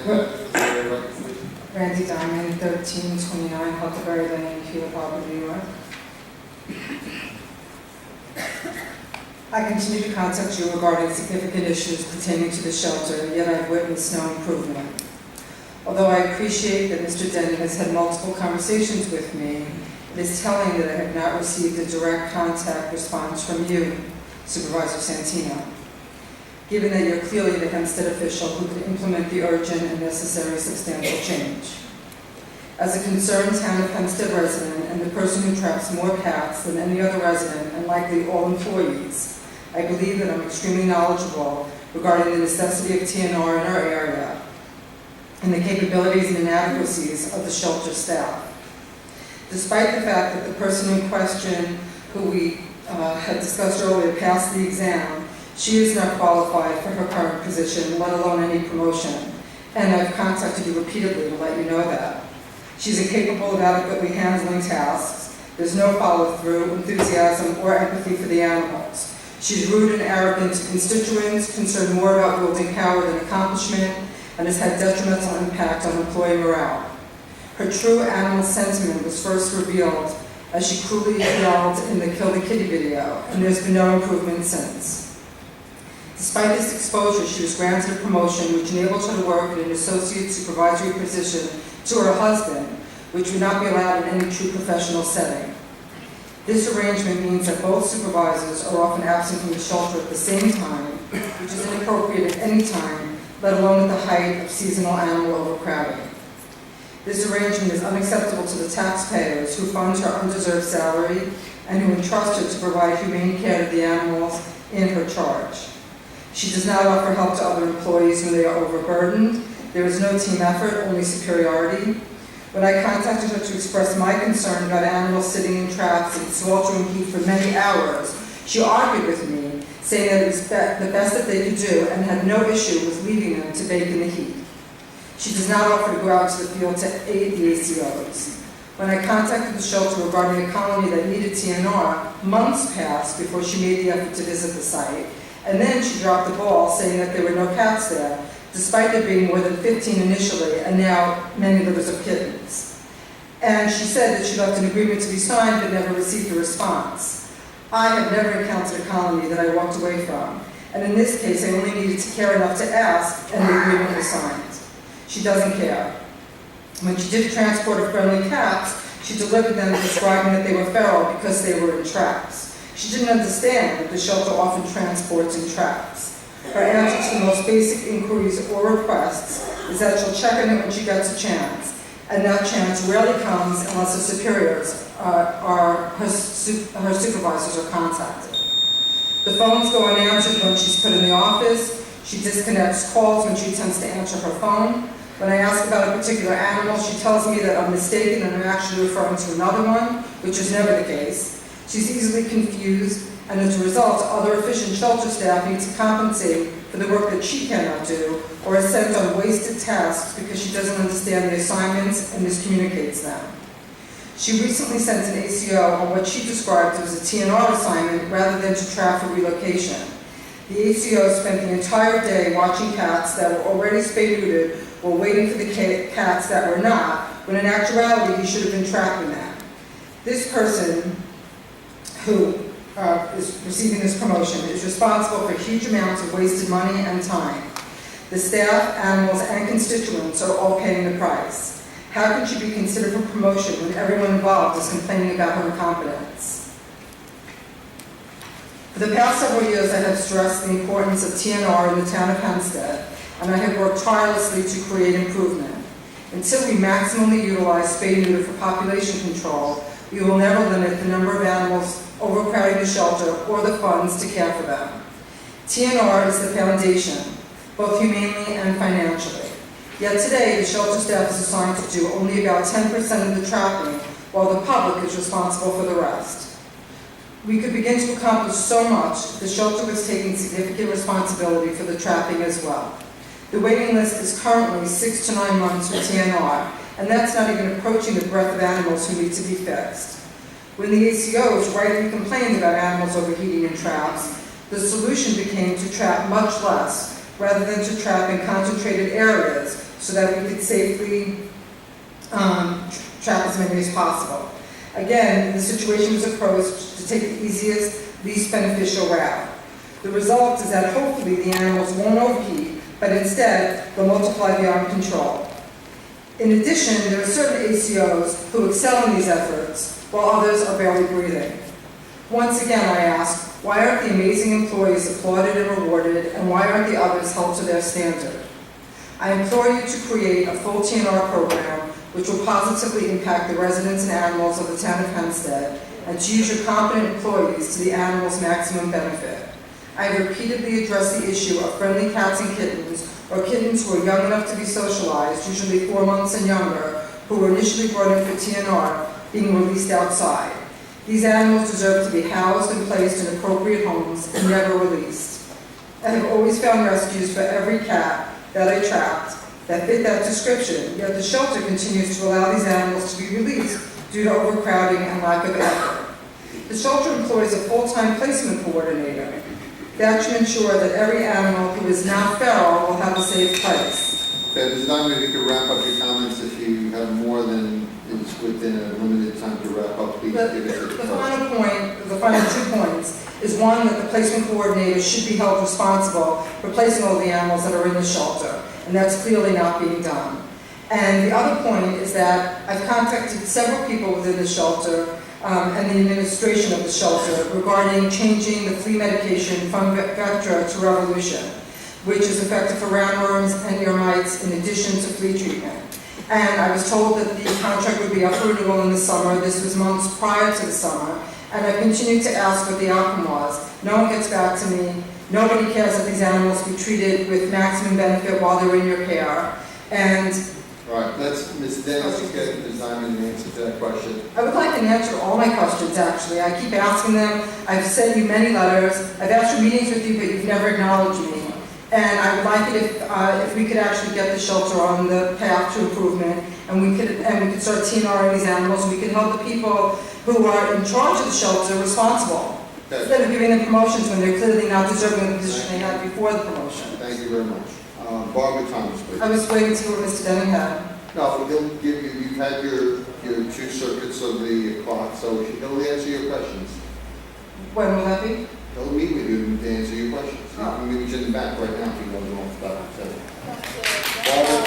Randi, 1329 Huckleberry Lane, Hewlett Harbor, New York. I continue to contact you regarding significant issues pertaining to the shelter, yet I've witnessed no improvement. Although I appreciate that Mr. Denny has had multiple conversations with me, it is telling that I have not received a direct contact response from you, Supervisor Santino. Given that you're clearly the Hempstead official who could implement the urgent and necessary substantial change. As a concerned town of Hempstead resident and the person who traps more cats than any other resident and likely all employees, I believe that I'm extremely knowledgeable regarding the necessity of TNR in our area and the capabilities and inadequacies of the shelter staff. Despite the fact that the person in question, who we had discussed earlier, passed the exam, she is not qualified for her current position, let alone any promotion, and I've contacted you repeatedly to let you know that. She's incapable of adequately handling tasks. There's no follow-through, enthusiasm, or empathy for the animals. She's rude and arrogant to constituents, concerned more about wielding power than accomplishment, and has had detrimental impact on employee morale. Her true animal sentiment was first revealed as she cruelly yelled in the Kill the Kitty video, and there's been no improvement since. Despite this exposure, she was granted a promotion which enabled her to work in an associate supervisory position to her husband, which would not be allowed in any true professional setting. This arrangement means that both supervisors are often absent from the shelter at the same time, which is inappropriate at any time, let alone at the height of seasonal animal overcrowding. This arrangement is unacceptable to the taxpayers who fund her undeserved salary and who entrust her to provide humane care to the animals in her charge. She does not offer help to other employees when they are overburdened. There is no team effort, only superiority. When I contacted her to express my concern about animals sitting in traps in sweltering heat for many hours, she argued with me, saying that it was the best that they could do and had no issue with leaving them to bake in the heat. She does not offer to go out to the field to aid the ACOs. When I contacted the shelter regarding a colony that needed TNR, months passed before she made the effort to visit the site, and then she dropped the ball, saying that there were no cats there, despite there being more than 15 initially, and now many litters of kittens. And she said that she left an agreement to be signed but never received a response. I have never encountered a colony that I walked away from, and in this case I only needed to care enough to ask, and the agreement was signed. She doesn't care. When she did transport of friendly cats, she delivered them describing that they were feral because they were in traps. She didn't understand that the shelter often transports in traps. Her answer to the most basic inquiries or requests is that she'll check on it when she gets a chance, and that chance rarely comes unless her superiors her supervisors are contacted. The phones go unanswered when she's put in the office. She disconnects calls when she attempts to answer her phone. When I ask about a particular animal, she tells me that I'm mistaken and I'm actually referring to another one, which is never the case. She's easily confused, and as a result, other efficient shelter staff need to compensate for the work that she cannot do, or is sent on wasted tasks because she doesn't understand the assignments and miscommunicates them. She recently sent an ACO on what she described as a TNR assignment rather than to trap for relocation. The ACO spent the entire day watching cats that were already spay-neutered while waiting for the cats that were not, when in actuality he should have been trapping them. This person who is receiving this promotion is responsible for huge amounts of wasted money and time. The staff, animals, and constituents are all paying the price. How could she be considered for promotion when everyone involved is complaining about her incompetence? For the past several years, I have stressed the importance of TNR in the town of Hempstead, and I have worked tirelessly to create improvement. Until we maximally utilize spay-neuter for population control, we will never limit the number of animals overcrowding the shelter or the funds to care for them. TNR is the foundation, both humanely and financially. Yet today, the shelter staff is assigned to do only about 10% of the trapping, while the public is responsible for the rest. We could begin to accomplish so much if the shelter was taking significant responsibility for the trapping as well. The waiting list is currently 6 to 9 months for TNR, and that's not even approaching the breadth of animals who need to be fixed. When the ACOs rightly complained about animals overheating in traps, the solution became to trap much less, rather than to trap in concentrated areas, so that we could safely trap as many as possible. Again, the situation was approached to take the easiest, least beneficial route. The result is that hopefully the animals won't overheat, but instead they'll multiply beyond control. In addition, there are certain ACOs who excel in these efforts, while others are barely breathing. Once again, I ask, why aren't the amazing employees applauded and rewarded, and why aren't the others held to their standard? I implore you to create a full TNR program which will positively impact the residents and animals of the town of Hempstead, and to use your competent employees to the animals' maximum benefit. I have repeatedly addressed the issue of friendly cats and kittens, or kittens who are young enough to be socialized, usually 4 months and younger, who were initially brought in for TNR, being released outside. These animals deserve to be housed and placed in appropriate homes and never released. I have always found rescues for every cat that I trapped that fit that description, yet the shelter continues to allow these animals to be released due to overcrowding and lack of effort. The shelter employs a full-time placement coordinator. That should ensure that every animal who is not feral will have a safe place. Okay, Ms. Diamond, if you could wrap up your comments. If you have more than is within a limited time to wrap up, please give it to the final point, the final 2 points, is one, that the placement coordinator should be held responsible for placing all the animals that are in the shelter, and that's clearly not being done. And the other point is that I've contacted several people within the shelter and the administration of the shelter regarding changing the flea medication from Vectra to Revolution, which is effective for roundworms and ear mites in addition to flea treatment. And I was told that the contract would be up for renewal in the summer. This was months prior to the summer. And I continued to ask what the outcome was. No one gets back to me. Nobody cares that these animals be treated with maximum benefit while they're in your care. And all right, let's, Ms. Dennis, get Ms. Diamond an answer to that question. I would like an answer to all my questions, actually. I keep asking them. I've sent you many letters. I've asked for meetings with you, but you've never acknowledged me. And I would like it if we could actually get the shelter on the path to improvement, and we could start TNRing these animals, and we could hold the people who are in charge of the shelter responsible. Okay. Instead of giving them promotions when they're clearly not deserving of the position they had before the promotion. Thank you very much. Barbara Thomas, please. I was waiting to see what Mr. Denning had. No, he'll give you, you've had your 2 circuits of the clock, so he'll answer your questions. When will that be? He'll meet with you to answer your questions. You can meet you in the back right now if you know them off the top of his head. Barbara